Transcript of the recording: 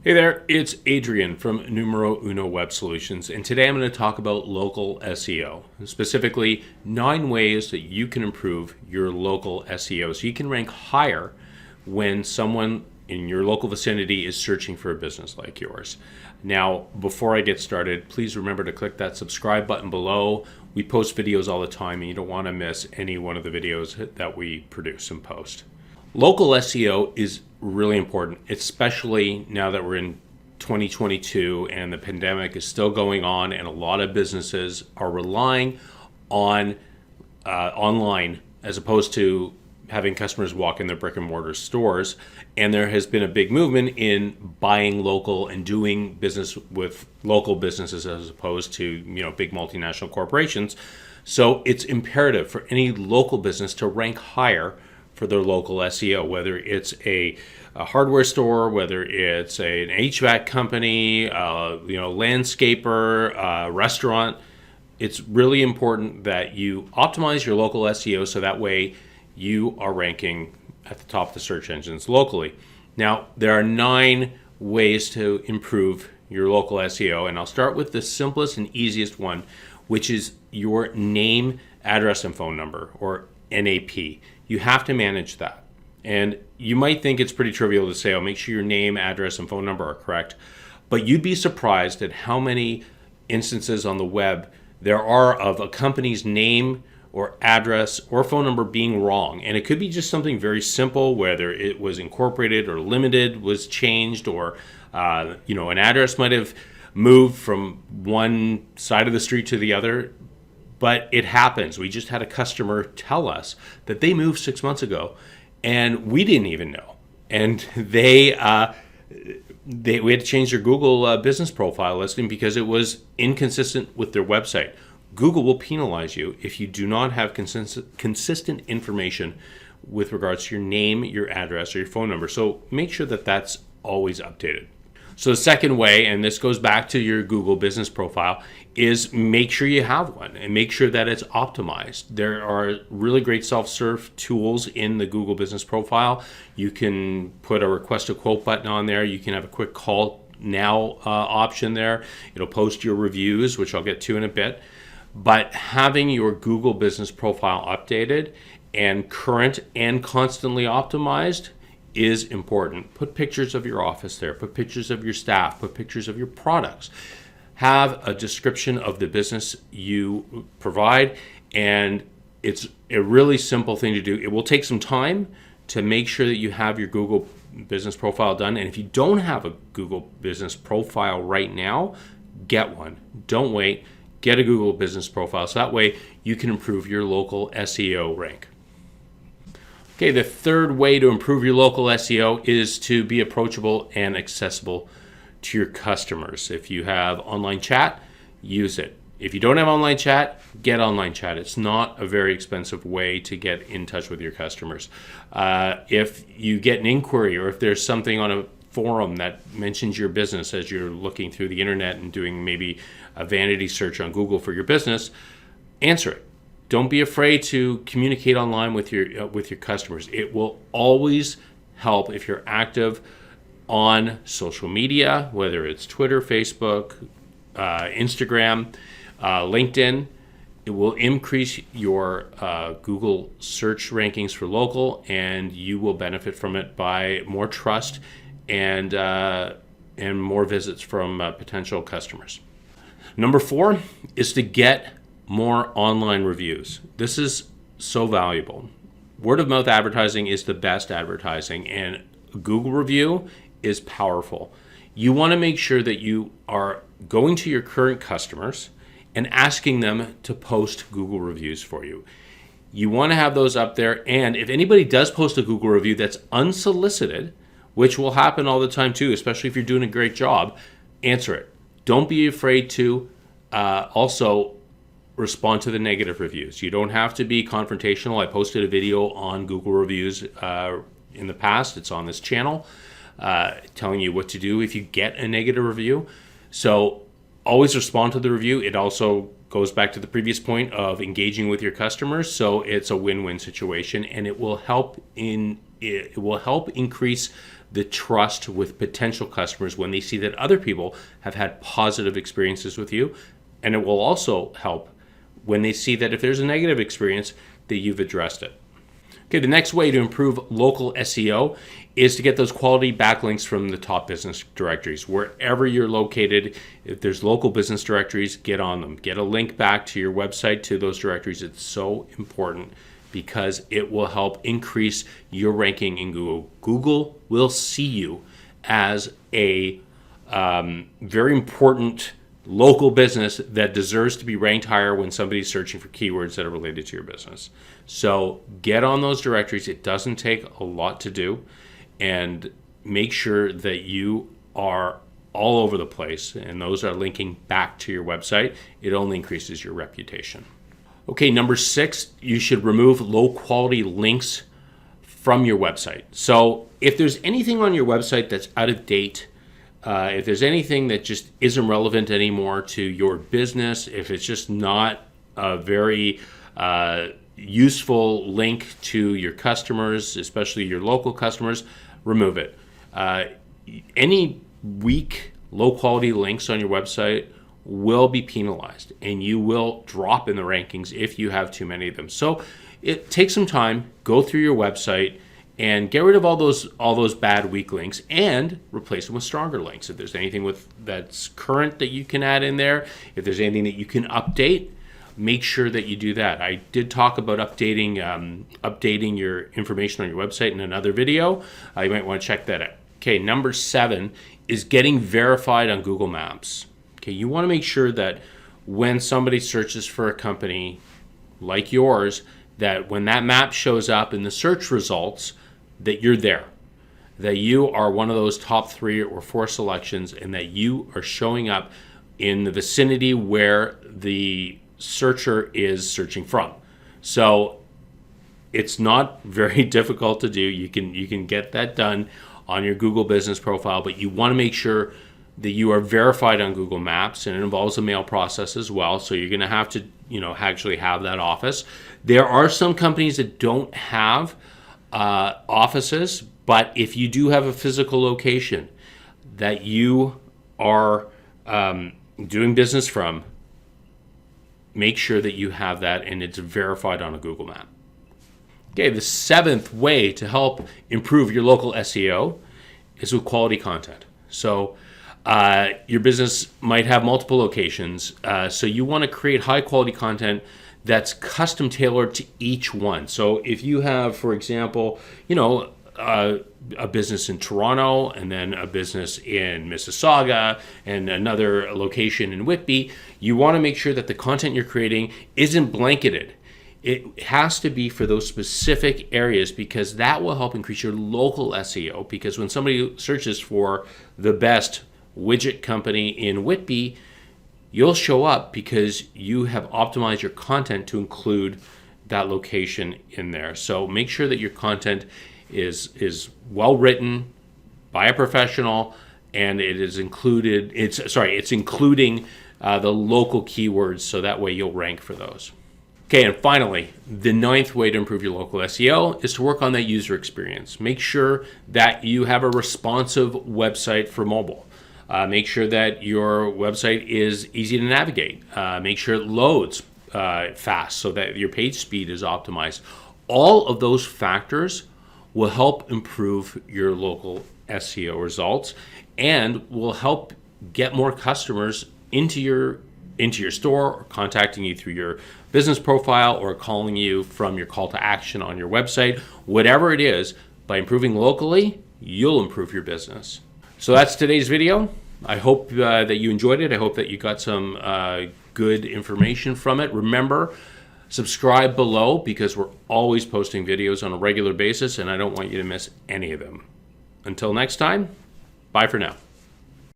Hey there, it's Adrian from Numero Web Solutions, and today I'm going to talk about local SEO, specifically 9 ways that you can improve your local SEO so you can rank higher when someone in your local vicinity is searching for a business like yours. Now, before I get started, please remember to click that subscribe button below. We post videos all the time, and you don't want to miss any one of the videos that we produce and post. Local SEO is really important, especially now that we're in 2022 and the pandemic is still going on, and a lot of businesses are relying on online as opposed to having customers walk in their brick and mortar stores. And there has been a big movement in buying local and doing business with local businesses as opposed to big multinational corporations. So it's imperative for any local business to rank higher for their local SEO, whether it's a hardware store, whether it's an HVAC company, landscaper, restaurant. It's really important that you optimize your local SEO so that way you are ranking at the top of the search engines locally. Now, there are 9 ways to improve your local SEO, and I'll start with the simplest and easiest one, which is your name, address, and phone number, or NAP. You have to manage that. And you might think it's pretty trivial to say, oh, make sure your name, address, and phone number are correct. But you'd be surprised at how many instances on the web there are of a company's name or address or phone number being wrong. And it could be just something very simple, whether it was incorporated or limited was changed, or an address might have moved from one side of the street to the other. But it happens. We just had a customer tell us that they moved 6 months ago, and we didn't even know. And we had to change their Google business profile listing because it was inconsistent with their website. Google will penalize you if you do not have consistent information with regards to your name, your address, or your phone number. So make sure that that's always updated. So the second way, and this goes back to your Google business profile, is make sure you have one and make sure that it's optimized. There are really great self-serve tools in the Google business profile. You can put a request a quote button on there. You can have a quick call now option there. It'll post your reviews, which I'll get to in a bit. But having your Google business profile updated and current and constantly optimized is important. Put pictures of your office there, put pictures of your staff, put pictures of your products. Have a description of the business you provide, and it's a really simple thing to do. It will take some time to make sure that you have your Google business profile done, and if you don't have a Google business profile right now, get one. Don't wait. Get a Google business profile so that way you can improve your local SEO rank. Okay, the third way to improve your local SEO is to be approachable and accessible to your customers. If you have online chat, use it. If you don't have online chat, get online chat. It's not a very expensive way to get in touch with your customers. If you get an inquiry, or if there's something on a forum that mentions your business as you're looking through the internet and doing maybe a vanity search on Google for your business, answer it. Don't be afraid to communicate online with your customers. It will always help if you're active on social media, whether it's Twitter, Facebook, Instagram, LinkedIn. It will increase your Google search rankings for local, and you will benefit from it by more trust and more visits from potential customers. Number 4 is to get more online reviews. This is so valuable. Word of mouth advertising is the best advertising, and a Google review is powerful. You want to make sure that you are going to your current customers and asking them to post Google reviews for you. You want to have those up there, and if anybody does post a Google review that's unsolicited, which will happen all the time too, especially if you're doing a great job, answer it. Don't be afraid to also respond to the negative reviews. You don't have to be confrontational. I posted a video on Google reviews in the past. It's on this channel telling you what to do if you get a negative review. So always respond to the review. It also goes back to the previous point of engaging with your customers. So it's a win-win situation, and it will help increase the trust with potential customers when they see that other people have had positive experiences with you. And it will also help when they see that if there's a negative experience, that you've addressed it. Okay, the next way to improve local SEO is to get those quality backlinks from the top business directories. Wherever you're located, if there's local business directories, get on them. Get a link back to your website to those directories. It's so important because it will help increase your ranking in Google. Google will see you as a very important local business that deserves to be ranked higher when somebody's searching for keywords that are related to your business. So get on those directories. It doesn't take a lot to do, and make sure that you are all over the place, and those are linking back to your website. It only increases your reputation. Okay, number 6, you should remove low quality links from your website. So if there's anything on your website that's out of date, if there's anything that just isn't relevant anymore to your business, if it's just not a very useful link to your customers, especially your local customers, remove it. Any weak, low-quality links on your website will be penalized, and you will drop in the rankings if you have too many of them. So it takes some time, go through your website, and get rid of all those bad weak links and replace them with stronger links. If there's anything that's current that you can add in there, if there's anything that you can update, make sure that you do that. I did talk about updating your information on your website in another video. You might want to check that out. Okay, number 7 is getting verified on Google Maps. Okay, you want to make sure that when somebody searches for a company like yours, that when that map shows up in the search results, that you're there, that you are one of those top 3 or 4 selections, and that you are showing up in the vicinity where the searcher is searching from. So it's not very difficult to do. You can get that done on your Google business profile, but you want to make sure that you are verified on Google Maps, and it involves a mail process as well. So you're going to have to, actually have that office. There are some companies that don't have offices, but if you do have a physical location that you are doing business from, make sure that you have that and it's verified on a Google map. Okay, the 7th way to help improve your local SEO is with quality content. So your business might have multiple locations, so you want to create high quality content that's custom tailored to each one. So if you have, for example, a business in Toronto, and then a business in Mississauga, and another location in Whitby, you want to make sure that the content you're creating isn't blanketed. It has to be for those specific areas, because that will help increase your local SEO. Because when somebody searches for the best widget company in Whitby, you'll show up because you have optimized your content to include that location in there. So make sure that your content is well written by a professional, and it's including the local keywords, so that way you'll rank for those. Okay, and finally, the 9th way to improve your local SEO is to work on that user experience. Make sure that you have a responsive website for mobile. Make sure that your website is easy to navigate. Make sure it loads fast so that your page speed is optimized. All of those factors will help improve your local SEO results and will help get more customers into your store, or contacting you through your business profile, or calling you from your call to action on your website. Whatever it is, by improving locally, you'll improve your business. So that's today's video. I hope that you enjoyed it. I hope that you got some good information from it. Remember, subscribe below, because we're always posting videos on a regular basis, and I don't want you to miss any of them. Until next time, bye for now.